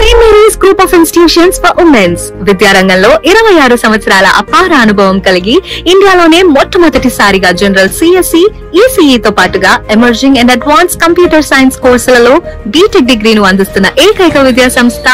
St. Mary's Group of Institutions for Women's విద్యారంగంలో 26 సంవత్సరాల అపార అనుభవం కలిగి ఇండియాలోనే మొట్టమొదటిసారిగా జనరల్ సిఎస్సి, ఈసీఈ తో పాటుగా emerging and advance computer science కోర్సులలో బీటెక్ డిగ్రీను అందిస్తున్న ఏకైక విద్యా సంస్థ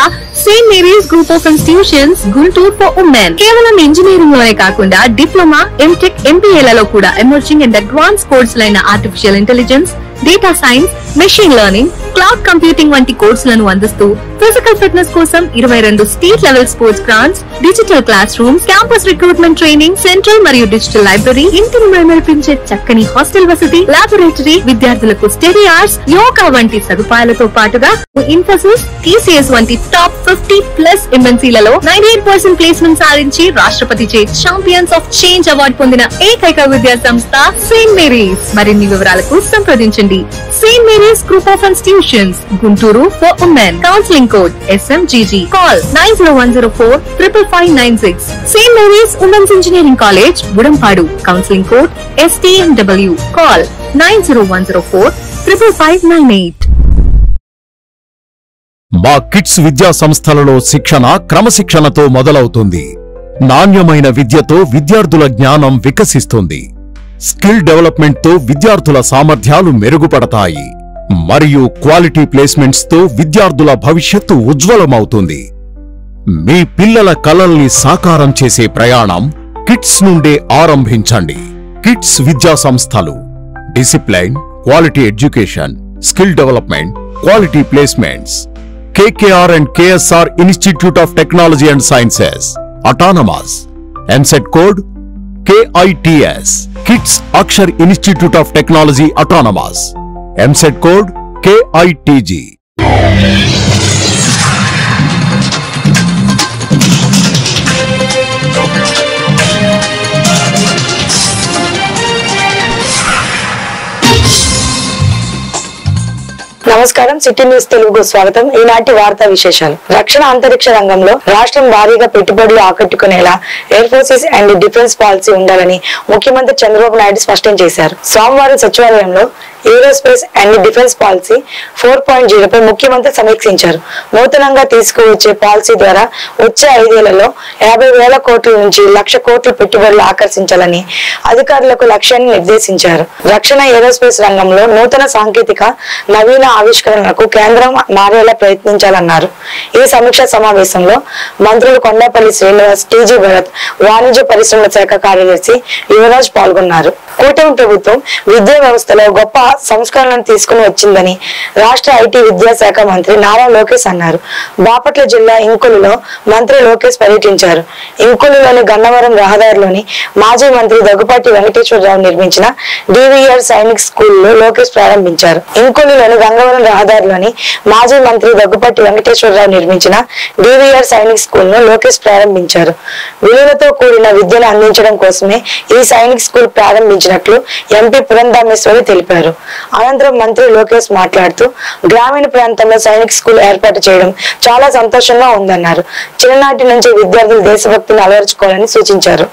Saint Mary's group of institutions Guntur for women. కేవలం ఇంజనీరింగ్ లోనే కాకుండా డిప్లొమా, ఎంటెక్, ఎంబీఏలలో కూడా ఎమర్జింగ్ అండ్ అడ్వాన్స్ కోర్సులైన artificial intelligence, data science, machine learning, cloud computing వంటి కోర్సులను అందిస్తూ ఫిజికల్ ఫిట్నెస్ కోసం 22 state level sports grounds, digital classrooms, campus recruitment training, central మరియు డిజిటల్ లైబ్రరీ, ఇంటిని మెరిపించే చక్కని హాస్టల్ వసతి, లాబొరేటరీ, విద్యార్థులకు స్టడీ అవర్స్, యోగా వంటి సదుపాయాలతో పాటుగా ఇన్ఫోసిస్, టీసీఎస్ వంటి టాప్ 50+ ఎంఎన్సీలలో 98% ప్లేస్మెంట్ సాధించి రాష్ట్రపతి చే ఛాంపియన్స్ ఆఫ్ చేంజ్ అవార్డు పొందిన ఏకైక విద్యా సంస్థ సెయింట్ మేరీస్. మరిన్ని వివరాలకు సంప్రదించండి. Saint Mary's group of institutions Guntur for women. Counselling code SMGG. Call 9010455596. St. Mary's Women's Engineering College, Budampadu. Counseling code STMW. Call 9010455598. మా కిడ్స్ విద్యా సంస్థలలో శిక్షణ క్రమశిక్షణతో మొదలవుతుంది. నాణ్యమైన విద్యతో విద్యార్థుల జ్ఞానం వికసిస్తుంది. స్కిల్ డెవలప్మెంట్ తో విద్యార్థుల సామర్థ్యాలు మెరుగుపడతాయి మరియు క్వాలిటీ ప్లేస్మెంట్స్ తో విద్యార్థుల భవిష్యత్తు ఉజ్వలమవుతుంది. మీ పిల్లల కలల్ని సాకారం చేసే ప్రయాణం కిడ్స్ నుండే ఆరంభించండి. కిడ్స్ విద్యా సంస్థలు discipline, quality education, skill development, quality placements. KKR and KSR Institute of Technology and Sciences, Autonomous. MSET code KITS. Kids Akshar Institute of Technology, Autonomous. MSET code KITG. నమస్కారం, సిటీ న్యూస్ తెలుగుకు స్వాగతం. ఈనాటి వార్తా విశేషాలు. రక్షణ అంతరిక్ష రంగంలో రాష్ట్రం భారీగా పెట్టుబడులు ఆకట్టుకునేలా air forces and defence policy ఉండాలని ముఖ్యమంత్రి చంద్రబాబు నాయుడు స్పష్టం చేశారు. సోమవారం సచివాలయంలో ఏరోస్పేస్ అండ్ డిఫెన్స్ పాలసీ 4.0పై ముఖ్యమంత్రి సమీక్షించారు. నూతనంగా తీసుకువచ్చే పాలసీ ద్వారా వచ్చే 5 ఏళ్లలో 50,000 కోట్ల నుంచి 1,00,000 కోట్ల పెట్టుబడులు ఆకర్షించాలని అధికారులకు లక్ష్యాన్ని నిర్దేశించారు. రక్షణ ఏరోస్పేస్ రంగంలో నూతన సాంకేతిక నవీన ఆవిష్కరణలకు కేంద్రం మారేలా ప్రయత్నించాలన్నారు. ఈ సమీక్షా సమావేశంలో మంత్రులు కొండపల్లి శ్రీనివాస్, టీజీ భరత్, వాణిజ్య పరిశ్రమల శాఖ కార్యదర్శి యువరాజ్ పాల్గొన్నారు. కూటమి ప్రభుత్వం విద్యా వ్యవస్థలో గొప్ప సంస్కరణలను తీసుకుని వచ్చిందని రాష్ట్ర ఐటీ విద్యాశాఖ మంత్రి నారా లోకేష్ అన్నారు. బాపట్ల జిల్లా ఇంకొల్లులో మంత్రి లోకేష్ పర్యటించారు. ఇంకొల్లులోని గన్నవరం రహదారిలోని మాజీ మంత్రి దగ్గుపాటి వెంకటేశ్వరరావు నిర్మించిన డివిఆర్ సైనిక్ స్కూల్ లో లోకేష్ ప్రారంభించారు. ఇంకొల్లులోని గంగవరం రహదారిలోని మాజీ మంత్రి దగ్గుపాటి వెంకటేశ్వరరావు నిర్మించిన డివిఆర్ సైనిక్ స్కూల్ ను లోకేష్ ప్రారంభించారు. విలువలతో కూడిన విద్యను అందించడం కోసమే ఈ సైనిక్ స్కూల్ ప్రారంభించినట్లు ఎంపీ పురంధామేశ్వరి తెలిపారు. అనంతరం మంత్రి లోకేష్ మాట్లాడుతూ గ్రామీణ ప్రాంతంలో సైనిక్ స్కూల్ ఏర్పాటు చేయడం చాలా సంతోషంగా ఉందన్నారు. చిన్ననాటి నుంచి విద్యార్థులు దేశభక్తిని అలవర్చుకోవాలని సూచించారు.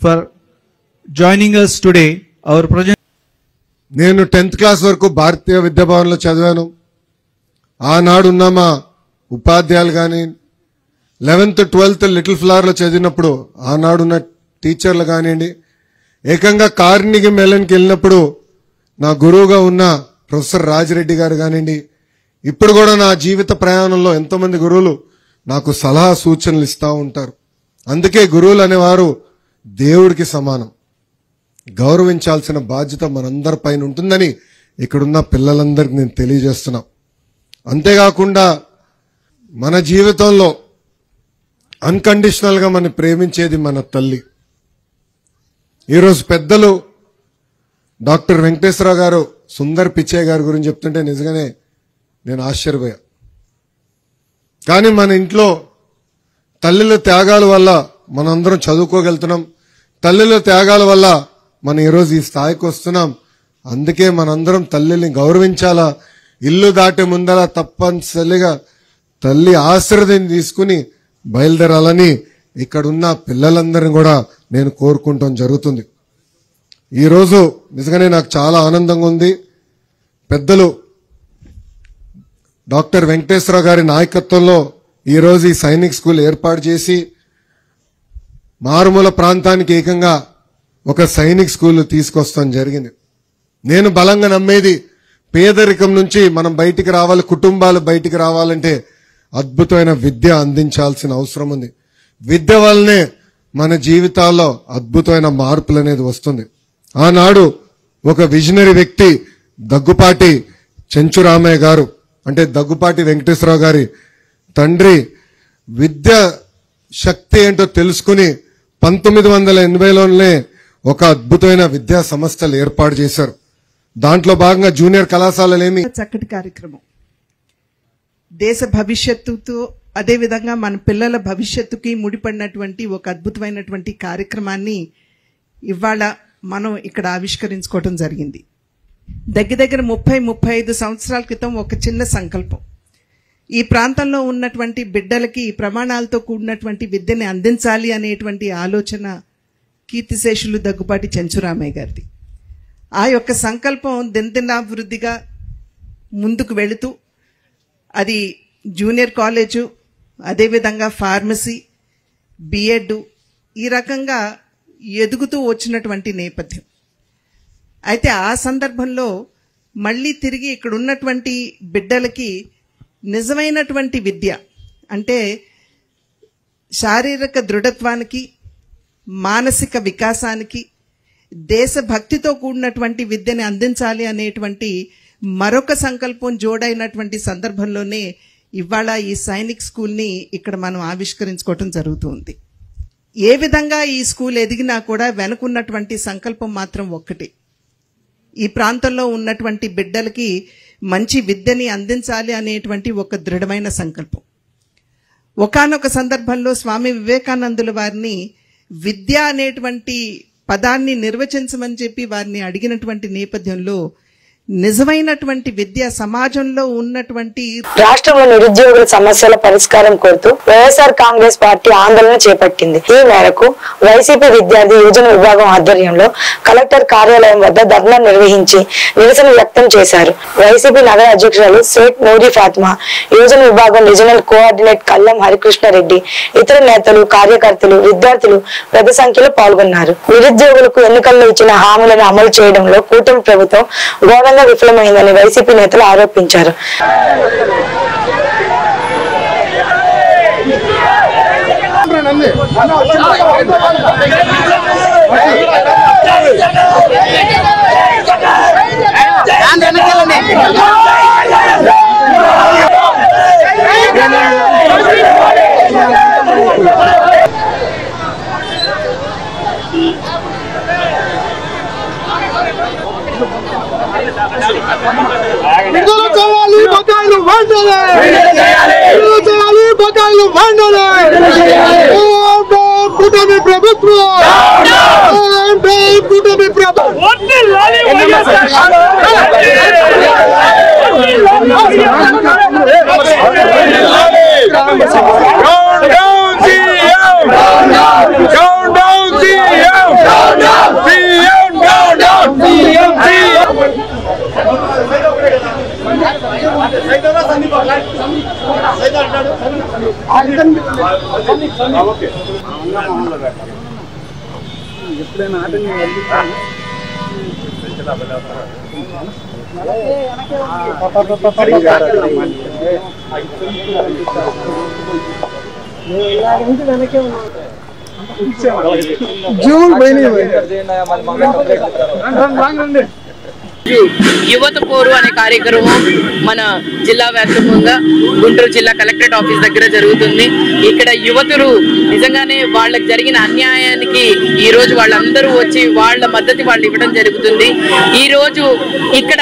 For joining us today, our project. నేను 10th క్లాస్ వరకు భారతీయ విద్యాభవన్లో చదివాను. ఆనాడున్న మా ఉపాధ్యాయులు కానీ 11th 12th లిటిల్ ఫ్లవర్లో చదివినప్పుడు ఆనాడున్న టీచర్లు కానివ్వండి, ఏకంగా కార్నిగి మెలన్కి వెళ్ళినప్పుడు నా గురువుగా ఉన్న ప్రొఫెసర్ రాజిరెడ్డి గారు కానివ్వండి, ఇప్పుడు కూడా నా జీవిత ప్రయాణంలో ఎంతోమంది గురువులు నాకు సలహా సూచనలు ఇస్తూ ఉంటారు. అందుకే గురువులు అనేవారు దేవుడికి సమానం. గౌరవించాల్సిన బాధ్యత మనందరి పైన ఉంటుందని ఇక్కడున్న పిల్లలందరికీ నేను తెలియజేస్తున్నా. అంతేకాకుండా మన జీవితంలో అన్కండిషనల్ గా మనం ప్రేమించేది మన తల్లి. ఈరోజు పెద్దలు డాక్టర్ వెంకటేశ్వరరావు గారు సుందర్ పిచ్చయ్య గారి గురించి చెప్తుంటే నిజంగానే నేను ఆశ్చర్యపోయా. కానీ మన ఇంట్లో తల్లుల త్యాగాల వల్ల మనందరం చదువుకోగలుగుతున్నాం. తల్లుల త్యాగాల వల్ల మనం ఈరోజు ఈ స్థాయికి వస్తున్నాం. అందుకే మనందరం తల్లిని గౌరవించాలా. ఇల్లు దాటే ముందలా తప్పనిసరిగా తల్లి ఆశీర్వాదం తీసుకుని బయలుదేరాలని ఇక్కడున్న పిల్లలందరినీ కూడా నేను కోరుకుంటాం జరుగుతుంది. ఈరోజు నిజంగానే నాకు చాలా ఆనందంగా ఉంది. పెద్దలు డాక్టర్ వెంకటేశ్వరరావు గారి నాయకత్వంలో ఈరోజు ఈ సైనిక్ స్కూల్ ఏర్పాటు చేసి మారుమూల ప్రాంతానికి ఏకంగా ఒక సైనిక్ స్కూల్ తీసుకొస్తాం జరిగింది. నేను బలంగా నమ్మేది పేదరికం నుంచి మనం బయటికి రావాలి, కుటుంబాలు బయటికి రావాలంటే అద్భుతమైన విద్య అందించాల్సిన అవసరం ఉంది. విద్య వల్లనే మన జీవితాల్లో అద్భుతమైన మార్పులు అనేది వస్తుంది. ఆనాడు ఒక విజనరీ వ్యక్తి దగ్గుపాటి చెంచురామయ్య గారు, అంటే దగ్గుపాటి వెంకటేశ్వరరావు గారి తండ్రి, విద్య శక్తి ఏంటో తెలుసుకుని 1980లోనే ఒక అద్భుతమైన విద్యా సంస్థలు ఏర్పాటు చేశారు. దాంట్లో భాగంగా జూనియర్ కళాశాలలేమి చక్కటి కార్యక్రమం. దేశ భవిష్యత్తుతో అదేవిధంగా మన పిల్లల భవిష్యత్తుకి ముడిపడినటువంటి ఒక అద్భుతమైనటువంటి కార్యక్రమాన్ని ఇవాళ మనం ఇక్కడ ఆవిష్కరించుకోవడం జరిగింది. దగ్గర 30-35 సంవత్సరాల క్రితం ఒక చిన్న సంకల్పం, ఈ ప్రాంతంలో ఉన్నటువంటి బిడ్డలకి ప్రమాణాలతో కూడినటువంటి విద్యని అందించాలి అనేటువంటి ఆలోచన కీర్తిశేషులు దగ్గుపాటి చెంచురామయ్య గారిది. ఆ యొక్క సంకల్పం దినదినాభివృద్ధిగా ముందుకు వెళుతూ అది జూనియర్ కాలేజు, అదేవిధంగా ఫార్మసీ, బిఎడ్ ఈ రకంగా ఎదుగుతూ వచ్చినటువంటి నేపథ్యం. అయితే ఆ సందర్భంలో మళ్ళీ తిరిగి ఇక్కడ ఉన్నటువంటి బిడ్డలకి నిజమైనటువంటి విద్య అంటే శారీరక దృఢత్వానికి, మానసిక వికాసానికి, దేశభక్తితో కూడినటువంటి విద్యని అందించాలి అనేటువంటి మరొక సంకల్పం జోడైనటువంటి సందర్భంలోనే ఇవాళ ఈ సైనిక్ స్కూల్ని ఇక్కడ మనం ఆవిష్కరించుకోవటం జరుగుతుంది. ఏ విధంగా ఈ స్కూల్ ఎదిగినా కూడా వెనుకున్నటువంటి సంకల్పం మాత్రం ఒక్కటే, ఈ ప్రాంతంలో ఉన్నటువంటి బిడ్డలకి మంచి విద్యని అందించాలి అనేటువంటి ఒక దృఢమైన సంకల్పం. ఒకానొక సందర్భంలో స్వామి వివేకానందుల వారిని విద్య అనేటువంటి పదాన్ని నిర్వచించమని చెప్పి వారిని అడిగినటువంటి నేపథ్యంలో నిజమైనటువంటి విద్య సమాజంలో ఉన్నటువంటి రాష్ట్రంలో నిరుద్యోగుల సమస్యల పరిష్కారం కోరుతూ వైఎస్ఆర్ కాంగ్రెస్ పార్టీ ఆందోళన చేపట్టింది. ఈ మేరకు వైసీపీ విద్యార్థి యువజన విభాగం ఆధ్వర్యంలో కలెక్టర్ కార్యాలయం వద్ద ధర్నా నిర్వహించి నిరసన వ్యక్తం చేశారు. వైసీపీ నగర అధ్యక్షురాలు షేక్ నూరి ఫాతిమా, యువజన విభాగం రీజనల్ కోఆర్డినేట్ కల్లం హరికృష్ణారెడ్డి, ఇతర నేతలు, కార్యకర్తలు, విద్యార్థులు పెద్ద సంఖ్యలో పాల్గొన్నారు. నిరుద్యోగులకు ఎన్నికల్లో ఇచ్చిన హామీలను అమలు చేయడంలో కూటమి ప్రభుత్వం ఘోరంగా విఫలమైందని వైసీపీ నేతలు ఆరోపించారు. ఎప్పుడైనా ఆటని యువత పోరు అనే కార్యక్రమం మన జిల్లా వ్యాప్తంగా గుంటూరు జిల్లా కలెక్టరేట్ ఆఫీస్ దగ్గర జరుగుతుంది. ఇక్కడ యువతులు నిజంగానే వాళ్ళకి జరిగిన అన్యాయానికి ఈ రోజు వాళ్ళందరూ వచ్చి వాళ్ళ మద్దతు వాళ్ళు ఇవ్వడం జరుగుతుంది. ఈ రోజు ఇక్కడ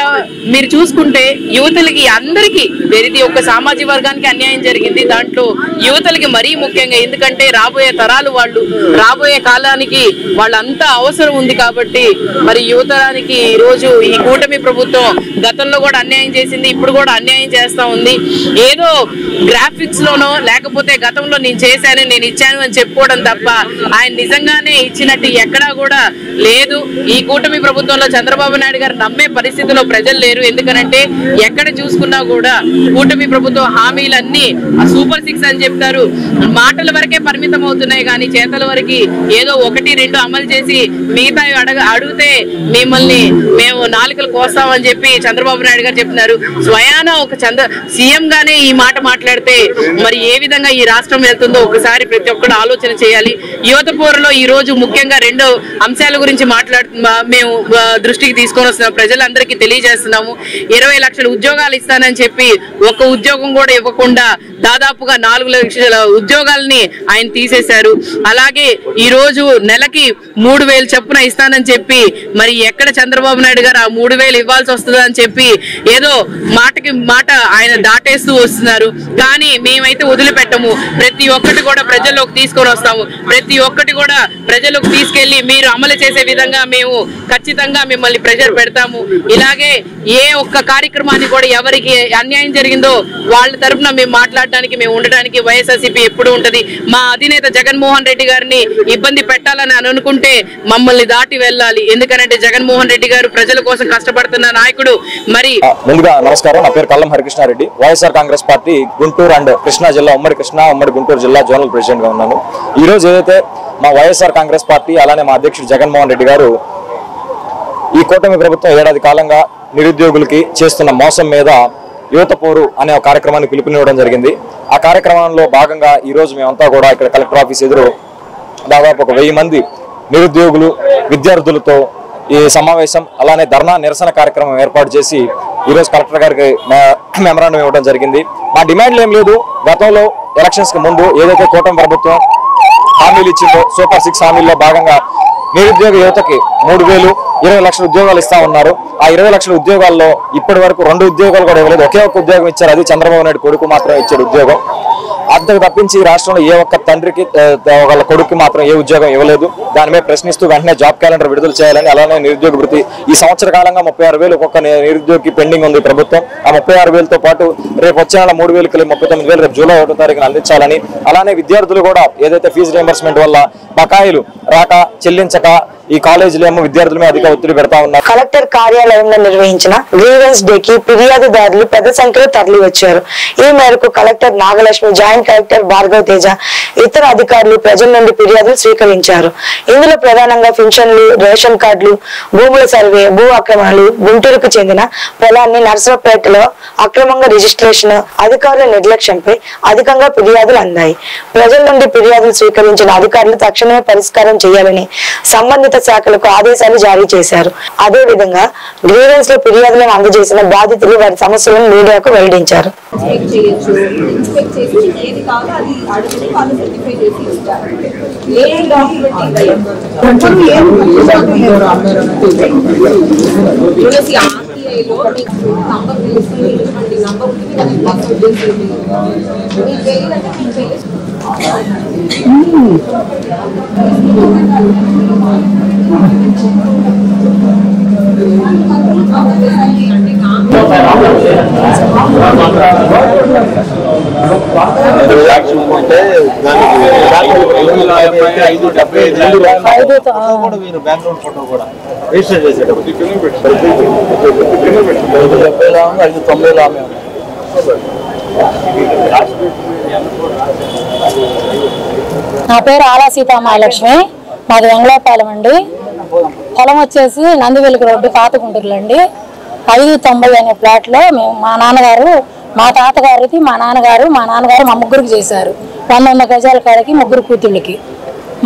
మీరు చూసుకుంటే యువతులకి అందరికీ ప్రతి ఒక్క సామాజిక వర్గానికి అన్యాయం జరిగింది. దాంట్లో యువతులకి మరీ ముఖ్యంగా, ఎందుకంటే రాబోయే తరాలు వాళ్ళు రాబోయే కాలానికి వాళ్ళంతా అవసరం ఉంది కాబట్టి మరి యువతరానికి ఈ రోజు ఈ కూటమి ప్రభుత్వం గతంలో కూడా అన్యాయం చేసింది, ఇప్పుడు కూడా అన్యాయం చేస్తా ఉంది. ఏదో గ్రాఫిక్స్ లోనో లేకపోతే గతంలో నేను చేశాను నేను ఇచ్చాను అని చెప్పుకోవడం తప్ప ఆయన నిజంగానే ఇచ్చినట్టు ఎక్కడా కూడా లేదు. ఈ కూటమి ప్రభుత్వంలో చంద్రబాబు నాయుడు గారు నమ్మే పరిస్థితిలో ప్రజలు లేరు. ఎందుకనంటే ఎక్కడ చూసుకున్నా కూడా కూటమి ప్రభుత్వం హామీలన్నీ సూపర్ 6 అని చెప్తారు, మాటల వరకే పరిమితం అవుతున్నాయి కానీ చేతల వరకు ఏదో 1-2 అమలు చేసి మిగతా అడిగితే మిమ్మల్ని మేము నాలుకలు కోస్తామని చెప్పి చంద్రబాబు నాయుడు గారు చెప్తున్నారు. స్వయాన ఒక సీఎం గానే ఈ మాట మాట్లాడితే మరి ఏ విధంగా ఈ రాష్ట్రం వెళ్తుందో ఒకసారి ప్రతి ఒక్కరు ఆలోచన చేయాలి. యువత పోరులో ఈ రోజు ముఖ్యంగా 2 అంశాల గురించి మేము దృష్టికి తీసుకొని వస్తున్నాం, ప్రజలందరికీ తెలియజేస్తున్నాము. 20 లక్షల ఉద్యోగాలు ఇస్తానని చెప్పి ఒక్క ఉద్యోగం కూడా ఇవ్వకుండా దాదాపుగా 4 లక్షల ఉద్యోగాలని ఆయన తీసేశారు. అలాగే ఈ రోజు నెలకి 3,000 చొప్పున ఇస్తానని చెప్పి మరి ఎక్కడ చంద్రబాబు నాయుడు గారు ఆ 3,000 ఇవ్వాల్సి వస్తుందా అని చెప్పి ఏదో మాటకి మాట ఆయన దాటేస్తూ వస్తున్నారు. కానీ మేమైతే వదిలిపెట్టము, ప్రతి ఒక్కటి కూడా ప్రజల్లోకి తీసుకొని వస్తాము, ప్రతి ఒక్కటి కూడా ప్రజలకు తీసుకెళ్లి మీరు అమలు చేసే విధంగా మేము ఖచ్చితంగా మిమ్మల్ని ప్రెజర్ పెడతాము. ఇలాగే ఏ ఒక్క కార్యక్రమాన్ని కూడా ఎవరికి అన్యాయం జరిగిందో వాళ్ళ తరఫున మేము మాట్లాడడానికి మేము ఉండడానికి వైఎస్ఆర్సీపీ ఎప్పుడు ఉంటది. మా అధినేత జగన్మోహన్ రెడ్డి గారిని ఇబ్బంది పెట్టాలని అనుకుంటే మమ్మల్ని దాటి వెళ్ళాలి. ఎందుకంటే జగన్మోహన్ రెడ్డి గారు ప్రజల కోసం కష్టపడుతున్న నాయకుడు. మరి ముందుగా నమస్కారం, నా పేరు కల్లం హరికృష్ణారెడ్డి, వైఎస్ఆర్ కాంగ్రెస్ పార్టీ గుంటూరు అండ్ కృష్ణా జిల్లా ఉమ్మడి కృష్ణా ఉమ్మడి గుంటూరు జిల్లా జోనల్ ప్రెసిడెంట్ గా ఉన్నాను. ఈ రోజు ఏదైతే మా వైఎస్ఆర్ కాంగ్రెస్ పార్టీ అలానే మా అధ్యక్షుడు జగన్మోహన్ రెడ్డి గారు ఈ కూటమి ప్రభుత్వం ఏడాది కాలంగా నిరుద్యోగులకి చేస్తున్న మోసం మీద యువత పోరు అనే ఒక కార్యక్రమాన్ని పిలుపునివ్వడం జరిగింది. ఆ కార్యక్రమంలో భాగంగా ఈ రోజు మేమంతా కూడా ఇక్కడ కలెక్టర్ ఆఫీస్ ఎదురు దాదాపు ఒక 1000 మంది నిరుద్యోగులు విద్యార్థులతో ఈ సమావేశం అలానే ధర్నా నిరసన కార్యక్రమం ఏర్పాటు చేసి ఈరోజు కలెక్టర్ గారికి మెమరాండం ఇవ్వడం జరిగింది. మా డిమాండ్లు ఏం లేదు, గతంలో ఎలక్షన్స్ కి ముందు ఏదైతే కూటమి ప్రభుత్వం హామీలు ఇచ్చిందో సూపర్ 6 హామీల్లో భాగంగా నిరుద్యోగ యువతకి 3,000 20 లక్షల ఉద్యోగాలు ఇస్తా ఉన్నారు. ఆ 20 లక్షల ఉద్యోగాల్లో ఇప్పటి వరకు 2 ఉద్యోగాలు కూడా ఇవ్వలేదు, ఒకే ఒక్క ఉద్యోగం ఇచ్చారు, అది చంద్రబాబు నాయుడు కొడుకు మాత్రమే ఇచ్చాడు ఉద్యోగం. అంతకు తప్పించి రాష్ట్రంలో ఏ ఒక్క తండ్రికి వాళ్ళ కొడుకు మాత్రం ఏ ఉద్యోగం ఇవ్వలేదు. దాని మీద ప్రశ్నిస్తూ వెంటనే జాబ్ క్యాలెండర్ విడుదల చేయాలని, అలానే నిరుద్యోగ వృత్తి ఈ సంవత్సర కాలంగా 36,000 ఒక్కొక్క నిరుద్యోగికి పెండింగ్ ఉంది ప్రభుత్వం. ఆ 36,000తో పాటు రేపు వచ్చే నెల 3,000 39,000 రేపు జూలై 1వ తారీఖున అందించాలని, అలానే విద్యార్థులు కూడా ఏదైతే ఫీజు రియంబర్స్మెంట్ వల్ల బకాయిలు రాక చెల్లించక ఈ కాలేజీలో ఏమో విద్యార్థుల మీద అధిక ఒత్తిడి పెడతా ఉన్నారు. కలెక్టర్ కార్యాలయంలో నిర్వహించిన గ్రీవెన్స్ డే కి ఫిర్యాదుదారులు పెద్ద సంఖ్యలో తరలి వచ్చారు. ఈ మేరకు collector Nagalakshmi, joint collector Bhargava Teja, ఇతర అధికారులు ప్రజల నుండి ఫిర్యాదులు స్వీకరించారు. ఇందులో ప్రధానంగా పింఛన్లు, రేషన్ కార్డులు, భూముల సర్వే, భూ ఆక్రమణలు, గుంటూరుకు చెందిన పొలాన్ని నర్సరావుపేటలో అక్రమంగా రిజిస్ట్రేషన్, అధికారుల నిర్లక్ష్యంపై అధికంగా ఫిర్యాదులు అందాయి. ప్రజల నుండి ఫిర్యాదులు స్వీకరించిన అధికారులు తక్షణమే పరిష్కారం చేయాలని సంబంధిత శాఖలకు ఆదేశాలు జారీ చేశారు. అదే విధంగా గ్రీవెన్స్ లో ఫిర్యాదులను అందజేసిన బాధితులు వారి సమస్యలను మీడియాకు వెల్లడించారు. బ్యాక్గ్రౌండ్ ఫోటో కూడా రిజిస్టర్ చేసేటప్పుడు నా పేరు ఆలా సీతామహాలక్ష్మి, మాది వెంగళపాలెం అండి. పొలం వచ్చేసి నందివెలుగు రోడ్డు పాత గుంటూరులో అండి. 590 అనే ప్లాట్లో మేము మా నాన్నగారు, మా తాతగారిది, మా నాన్నగారు మా ముగ్గురికి చేశారు. 100 గజాల కాడికి 3 కూతుళ్ళకి.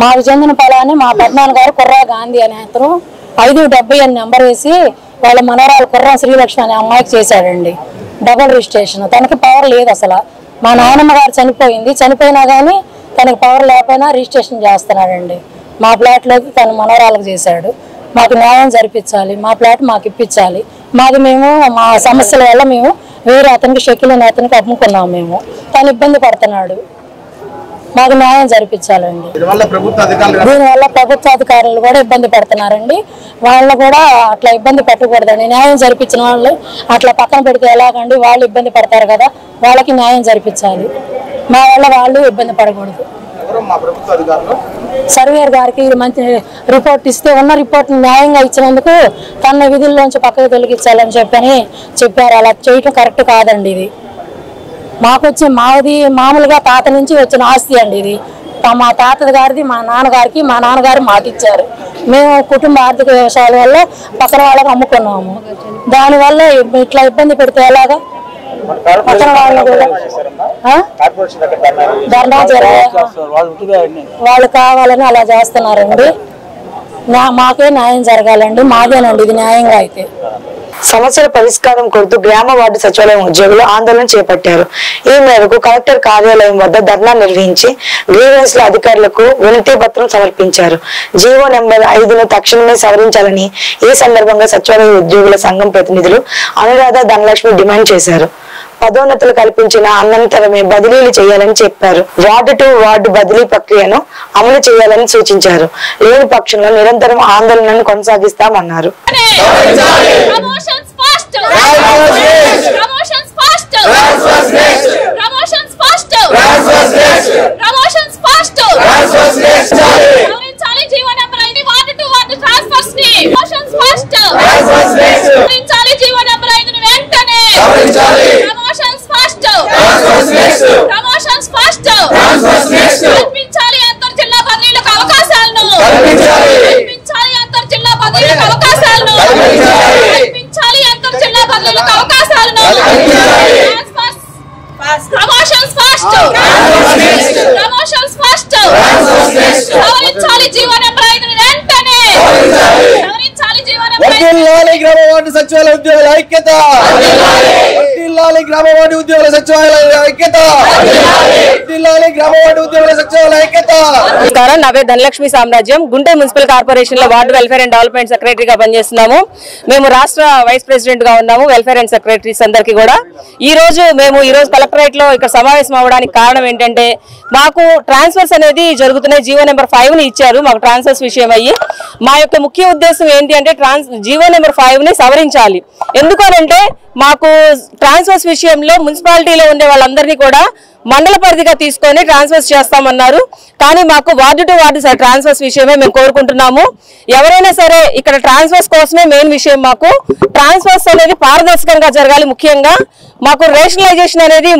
మాకు చెందిన పొలాన్ని మా పెద్దనాన్న గారు కుర్రా గాంధీ అనే అతను 570 అని నెంబర్ వేసి వాళ్ళ మనవరాలు కుర్రం శ్రీలక్ష్మి అనే అమ్మాయికి చేశాడండి డబుల్ రిజిస్ట్రేషన్. తనకి పవర్ లేదు అసలు. మా నాయనమ్మ గారు చనిపోయినా కానీ తనకి పవర్ లేకపోయినా రిజిస్ట్రేషన్ చేస్తున్నాడండి. మా ప్లాట్లోకి తన మనవరాలకు చేశాడు. మాకు న్యాయం జరిపించాలి, మా ప్లాట్ మాకు ఇప్పించాలి. మేము మా సమస్యల వల్ల మేము వేరే అతనికి షెకిల్ అనే అతనికి అమ్ముకున్నాము. మేము తను ఇబ్బంది పడుతున్నాడు, మాకు న్యాయం జరిపించాలండి. దీనివల్ల ప్రభుత్వ అధికారులు కూడా ఇబ్బంది పడుతున్నారండి. వాళ్ళు కూడా అట్లా ఇబ్బంది పెట్టకూడదండి. న్యాయం జరిపించిన వాళ్ళు అట్లా పక్కన పెడితే ఎలాగండి? వాళ్ళు ఇబ్బంది పడతారు కదా, వాళ్ళకి న్యాయం జరిపించాలి. మా వల్ల వాళ్ళు ఇబ్బంది పడకూడదు. సర్వేయర్ గారికి మంచి రిపోర్ట్ ఇస్తే ఉన్న రిపోర్ట్ న్యాయంగా ఇచ్చినందుకు తన విధుల్లోంచి పక్కకు తొలగించాలని చెప్పారు. అలా చేయటం కరెక్ట్ కాదండి. ఇది మాది మామూలుగా తాత నుంచి వచ్చిన ఆస్తి అండి. ఇది మా తాత గారిది, మా నాన్నగారు మాకు ఇచ్చారు. మేము కుటుంబ ఆర్థిక వ్యవసాయాల వల్ల పక్కన వాళ్ళకి అమ్ముకున్నాము. దానివల్ల ఇట్లా ఇబ్బంది పెడితే ఎలాగా? పక్కన వాళ్ళు కూడా వాళ్ళు కావాలని అలా చేస్తున్నారండి. మాకే న్యాయం జరగాలండి. మాదేనండి ఇది న్యాయంగా అయితే. సమస్యల పరిష్కారం కోరుతూ గ్రామ వార్డు సచివాలయం ఉద్యోగులు ఆందోళన చేపట్టారు. ఈ మేరకు కలెక్టర్ కార్యాలయం వద్ద ధర్నా నిర్వహించి గ్రీవెన్స్ల అధికారులకు వినతి పత్రం సమర్పించారు. జీవో నెంబర్ 5ను తక్షణమే సవరించాలని ఈ సందర్భంగా సచివాలయ ఉద్యోగుల సంఘం ప్రతినిధులు అనురాధ ధనలక్ష్మి డిమాండ్ చేశారు. పదోన్నతులు కల్పించిన అనంతరమే బదిలీలు చేయాలని చెప్పారు. వార్డు టు వార్డు బదిలీ ప్రక్రియను అమలు చేయాలని సూచించారు. లేని పక్షంలో నిరంతరం ఆందోళనను కొనసాగిస్తామన్నారు. సచివాలయ ఉద్యోగుల ఐక్యత, గ్రామ వార్డు ఉద్యోగుల సచివాలయ ఐక్యత, గ్రామ వార్డు ఉద్యోగుల సచివాలయ ఐక్యత. నా పేరు ధనలక్ష్మి సామ్రాజ్యం. గుంటూరు మున్సిపల్ కార్పొరేషన్ లో వార్డు వెల్ఫేర్ అండ్ డెవలప్మెంట్ సెక్రటరీగా పనిచేస్తున్నాము. మేము రాష్ట్ర వైస్ ప్రెసిడెంట్ గా ఉన్నాము. వెల్ఫేర్ అండ్ సెక్రటరీస్ అందరికీ కూడా ఈ రోజు కలెక్టరేట్ లో ఇక్కడ సమావేశం అవడానికి కారణం ఏంటంటే మాకు ట్రాన్స్ఫర్స్ అనేది జరుగుతున్నాయి. జీవో నెంబర్ 5ని ఇచ్చారు మాకు ట్రాన్స్ఫర్స్ విషయం అయ్యి. మా యొక్క ముఖ్య ఉద్దేశం ఏంటి అంటే జీవో నెంబర్ 5ని సవరించాలి. ఎందుకనంటే మాకు ట్రాన్స్ఫర్స్ విషయంలో మున్సిపాలిటీలో ఉండే వాళ్ళందరినీ కూడా మండల పరిధిగా తీసుకొని ట్రాన్స్ఫర్స్ చేస్తామన్నారు. కానీ మాకు వార్డు టు వార్డు ట్రాన్స్ఫర్స్ విషయమే మేము కోరుకుంటున్నాము. ఎవరైనా సరే ఇక్కడ ట్రాన్స్ఫర్స్ కోసమే మెయిన్ విషయం. మాకు ట్రాన్స్ఫర్స్ అనేది పారదర్శకంగా జరగాలి. ముఖ్యంగా మాకు రేషనలైజేషన్ అనేది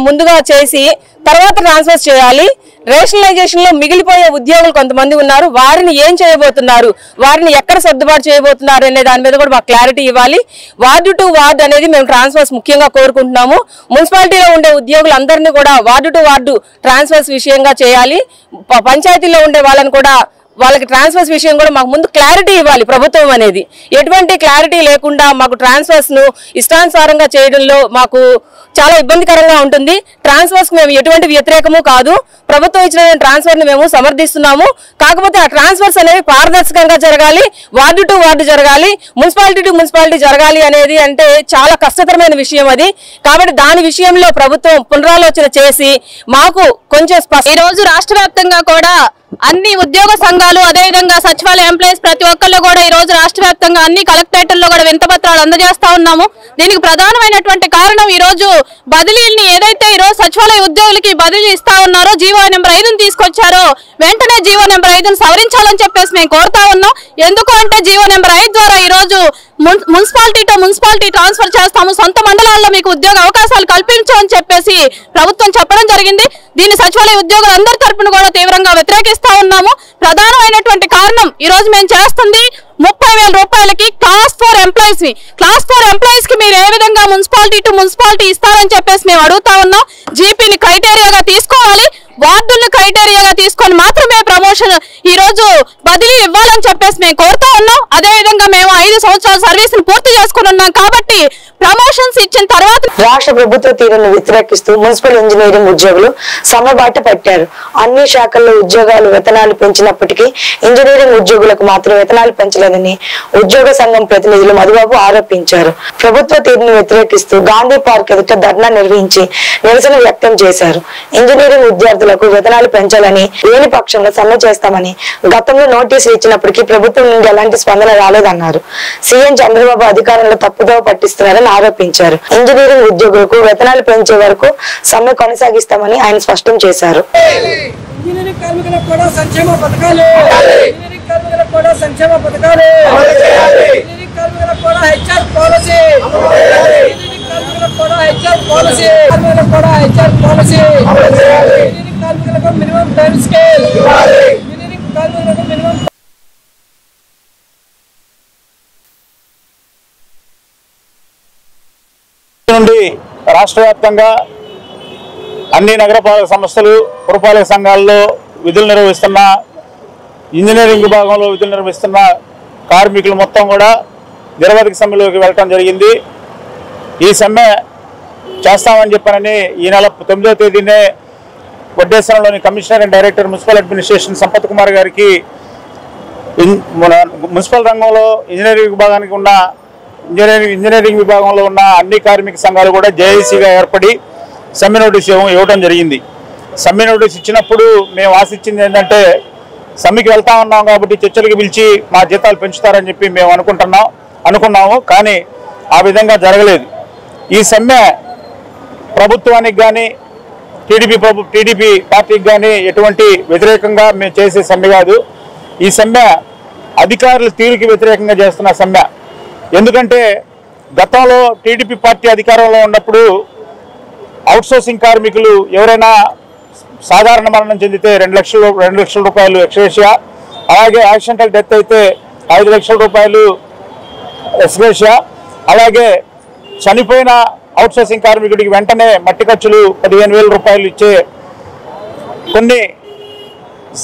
ముందుగా చేసి తర్వాత ట్రాన్స్ఫర్స్ చేయాలి. రేషనలైజేషన్ లో మిగిలిపోయే ఉద్యోగులు కొంతమంది ఉన్నారు. వారిని ఏం చేయబోతున్నారు, వారిని ఎక్కడ సర్దుబాటు చేయబోతున్నారు అనే దాని మీద కూడా మాకు క్లారిటీ ఇవ్వాలి. వార్డు టు వార్డు అనేది మేము ట్రాన్స్ఫర్స్ ముఖ్యంగా కోరుకుంటున్నాము. మున్సిపాలిటీలో ఉండే ఉద్యోగులందరినీ కూడా వార్డు టు వార్డు ట్రాన్స్ఫర్స్ విషయంగా చేయాలి. పంచాయతీలో ఉండే వాళ్ళని కూడా వాళ్ళకి ట్రాన్స్ఫర్స్ విషయం కూడా మాకు ముందు క్లారిటీ ఇవ్వాలి. ప్రభుత్వం అనేది ఎటువంటి క్లారిటీ లేకుండా మాకు ట్రాన్స్ఫర్స్ ను ఇష్టానుసారంగా చేయడంలో మాకు చాలా ఇబ్బందికరంగా ఉంటుంది. ట్రాన్స్ఫర్స్ మేము ఎటువంటి వ్యతిరేకము కాదు. ప్రభుత్వం ఇచ్చిన ట్రాన్స్ఫర్ ని మేము సమర్థిస్తున్నాము. కాకపోతే ఆ ట్రాన్స్ఫర్స్ అనేవి పారదర్శకంగా జరగాలి, వార్డు టు వార్డు జరగాలి, మున్సిపాలిటీ టు మున్సిపాలిటీ జరగాలి అనేది అంటే చాలా కష్టతరమైన విషయం అది. కాబట్టి దాని విషయంలో ప్రభుత్వం పునరాలోచన చేసి మాకు కొంచెం ఈ రోజు రాష్ట్ర వ్యాప్తంగా కూడా అన్ని ఉద్యోగ సంఘాలు అదేవిధంగా సచివాలయ ఎంప్లాయీస్ ప్రతి ఒక్కళ్ళు కూడా ఈ రోజు రాష్ట్ర వ్యాప్తంగా అన్ని కలెక్టరేట్లలో కూడా వినతిపత్రాలు అందజేస్తా ఉన్నాము. దీనికి ప్రధానమైనటువంటి కారణం ఈ రోజు బదిలీల్ని ఏదైతే ఈ రోజు సచివాలయ ఉద్యోగులకి బదిలీ ఇస్తా ఉన్నారో జీవో నెంబర్ 5ని తీసుకొచ్చారో వెంటనే జీవో నెంబర్ 5ని సవరించాలని చెప్పేసి మేము కోరుతా ఉన్నాం. ఎందుకు అంటే జీవో నెంబర్ 5 ద్వారా ఈ రోజు మున్సిపాలిటీ టు మున్సిపాలిటీ ట్రాన్స్ఫర్ చేస్తాము, సొంత మండలాల్లో మీకు ఉద్యోగ అవకాశాలు కల్పించమని చెప్పేసి ప్రభుత్వం చెప్పడం జరిగింది. దీన్ని సచివాలయ ఉద్యోగులందరి తరపున కూడా తీవ్రంగా వ్యతిరేకిస్తా ఉన్నాము. ప్రధానమైనటువంటి కారణం ఈ రోజు మేము చేస్తుంది 30,000 రూపాయలకి కాస్ట్ క్లాస్ 4 ఎంప్లాయీస్ కి మీరు ఏ విధంగా మున్సిపాలిటీ టు మున్సిపాలిటీ ఇస్తారని చెప్పేసి మేము అడుగుతా ఉన్నాం. జీపీని క్రైటీరియాగా తీసుకోవాలి, వార్డులను క్రైటీరియాగా తీసుకొని మాత్రమే ప్రమోషన్ ఈ రోజు బదిలీ ఇవ్వాలని చెప్పేసి మేము కోరుతా ఉన్నాం. అదే విధంగా మేము 5 సంవత్సరాల సర్వీస్ ని పూర్తి చేసుకుని ఉన్నాం కాబట్టి ప్రమోషన్స్ ఇచ్చిన తర్వాత రాష్ట్ర ప్రభుత్వ తీరును వ్యతిరేకిస్తూ మున్సిపల్ ఇంజనీరింగ్ ఉద్యోగులు సమ్మెబాట పట్టారు. అన్ని శాఖల్లో ఉద్యోగాలు వేతనాలు పెంచినప్పటికీ ఇంజనీరింగ్ ఉద్యోగులకు మాత్రం వేతనాలు పెంచలేదని ఉద్యోగ సంఘం ప్రతినిధులు మధుబాబు ఆరోపించారు. ప్రభుత్వ తీరును వ్యతిరేకిస్తూ గాంధీ పార్క్ ఎదుట ధర్నా నిర్వహించి నిరసన వ్యక్తం చేశారు. ఇంజనీరింగ్ విద్యార్థులకు వేతనాలు పెంచాలని, లేని పక్షంలో సమ్మె చేస్తామని గతంలో నోటీసులు ఇచ్చినప్పటికీ ప్రభుత్వం నుండి ఎలాంటి స్పందన రాలేదన్నారు. సీఎం చంద్రబాబు అధికారంలో తప్పుదోవ పట్టిస్తున్నారని ఆరోపించారు. ఇంజనీరింగ్ ఉద్యోగులకు వేతనాలు పెంచే వరకు సమ్మె కొనసాగిస్తామని ఆయన స్పష్టం చేశారు. ఇంజనీరింగ్ కార్మికులకు కూడా సంక్షేమ పథకాలు, ఇంజనీరింగ్ కార్మికులకు కూడా సంక్షేమ పథకాలు, ఇంజనీరింగ్ కార్మికులకు కూడా హెచ్ఆర్ పాలసీ, ఇంజనీరింగ్ కార్మికులకు కూడా హెచ్ఆర్ పాలసీ, కార్మికులకు కూడా హెచ్ఆర్ పాలసీ, ఇంజనీరింగ్ కార్మికులకు మినిమం టైం స్కేల్, ఇంజనీరింగ్ కార్మికులకు మినిమం నుండి రాష్ట్ర వ్యాప్తంగా అన్ని నగరపాలక సంస్థలు, పురపాలక సంఘాల్లో విధులు నిర్వహిస్తున్న, ఇంజనీరింగ్ విభాగంలో విధులు నిర్వహిస్తున్న కార్మికులు మొత్తం కూడా నిరవధిక సమ్మెలోకి వెళ్ళటం జరిగింది. ఈ సమ్మె చేస్తామని చెప్పారని ఈ నెల 9వ తేదీనే వడ్డేశ్వరంలోని commissioner and director municipal administration Sampath Kumar గారికి మున్సిపల్ రంగంలో ఇంజనీరింగ్ విభాగానికి ఉన్న ఇంజనీరింగ్ విభాగంలో ఉన్న అన్ని కార్మిక సంఘాలు కూడా జేఏసీగా ఏర్పడి సమ్మె నోటీస్ ఇవ్వడం జరిగింది. సమ్మె నోటీస్ ఇచ్చినప్పుడు మేము ఆశించింది ఏంటంటే సమ్మెకి వెళ్తా ఉన్నాం కాబట్టి చర్చలకు పిలిచి మా జీతాలు పెంచుతారని చెప్పి మేము అనుకున్నాము. కానీ ఆ విధంగా జరగలేదు. ఈ సమ్మె ప్రభుత్వానికి కానీ టీడీపీ పార్టీకి కానీ ఎటువంటి వ్యతిరేకంగా మేము చేసే సమ్మె కాదు. ఈ సమ్మె అధికారుల తీరుకి వ్యతిరేకంగా చేస్తున్న సమ్మె. ఎందుకంటే గతంలో టీడీపీ పార్టీ అధికారంలో ఉన్నప్పుడు అవుట్సోర్సింగ్ కార్మికులు ఎవరైనా సాధారణ మరణం చెందితే 2 లక్షల రూపాయలు ఎక్స్గ్రేషియా, అలాగే యాక్సిడెంటల్ డెత్ అయితే 5 లక్షల రూపాయలు ఎక్స్గ్రేషియా, అలాగే చనిపోయిన అవుట్సోర్సింగ్ కార్మికుడికి వెంటనే మట్టి ఖర్చులు 15,000 రూపాయలు ఇచ్చే కొన్ని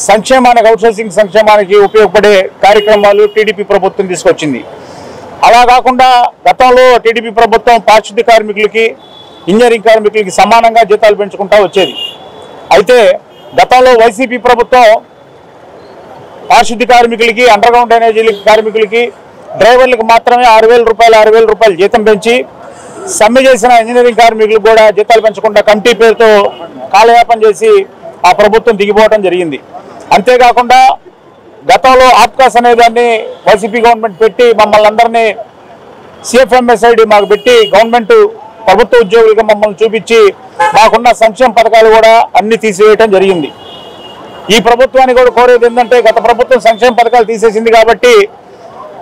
సంక్షేమానికి, అవుట్సోర్సింగ్ సంక్షేమానికి ఉపయోగపడే కార్యక్రమాలు టీడీపీ ప్రభుత్వం తీసుకొచ్చింది. అలా కాకుండా గతంలో టీడీపీ ప్రభుత్వం పారిశుద్ధ్య కార్మికులకి, ఇంజనీరింగ్ కార్మికులకి సమానంగా జీతాలు పెంచుకుంటూ వచ్చేది. అయితే గతంలో వైసీపీ ప్రభుత్వం పారిశుద్ధ్య కార్మికులకి, అండర్గ్రౌండ్ డ్రైనేజీ కార్మికులకి, డ్రైవర్లకు మాత్రమే 6,000 రూపాయలు జీతం పెంచి సమ్మె చేసిన ఇంజనీరింగ్ కార్మికులకు కూడా జీతాలు పెంచకుండా కమిటీ పేరుతో కాలయాపన చేసి ఆ ప్రభుత్వం దిగిపోవడం జరిగింది. అంతేకాకుండా గతంలో ఆప్కాస్ అనేదాన్ని వైసీపీ గవర్నమెంట్ పెట్టి మమ్మల్ని అందరినీ సిఎఫ్ఎంఎస్ఐడి మాకు పెట్టి గవర్నమెంట్ ప్రభుత్వ ఉద్యోగులుగా మమ్మల్ని చూపించి మాకున్న సంక్షేమ పథకాలు కూడా అన్ని తీసివేయటం జరిగింది. ఈ ప్రభుత్వాన్ని కూడా కోరేది ఏంటంటే గత ప్రభుత్వం సంక్షేమ పథకాలు తీసేసింది కాబట్టి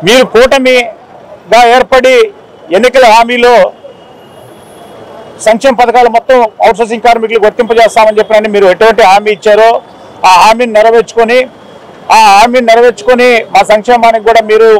మీరు కూటమిగా ఏర్పడి ఎన్నికల హామీలో సంక్షేమ పథకాలు మొత్తం అవుట్సోర్సింగ్ కార్మికులకు వర్తింపజేస్తామని చెప్పినని మీరు ఎటువంటి హామీ ఇచ్చారో ఆ హామీని నెరవేర్చుకొని మా సంక్షేమానికి కూడా మీరు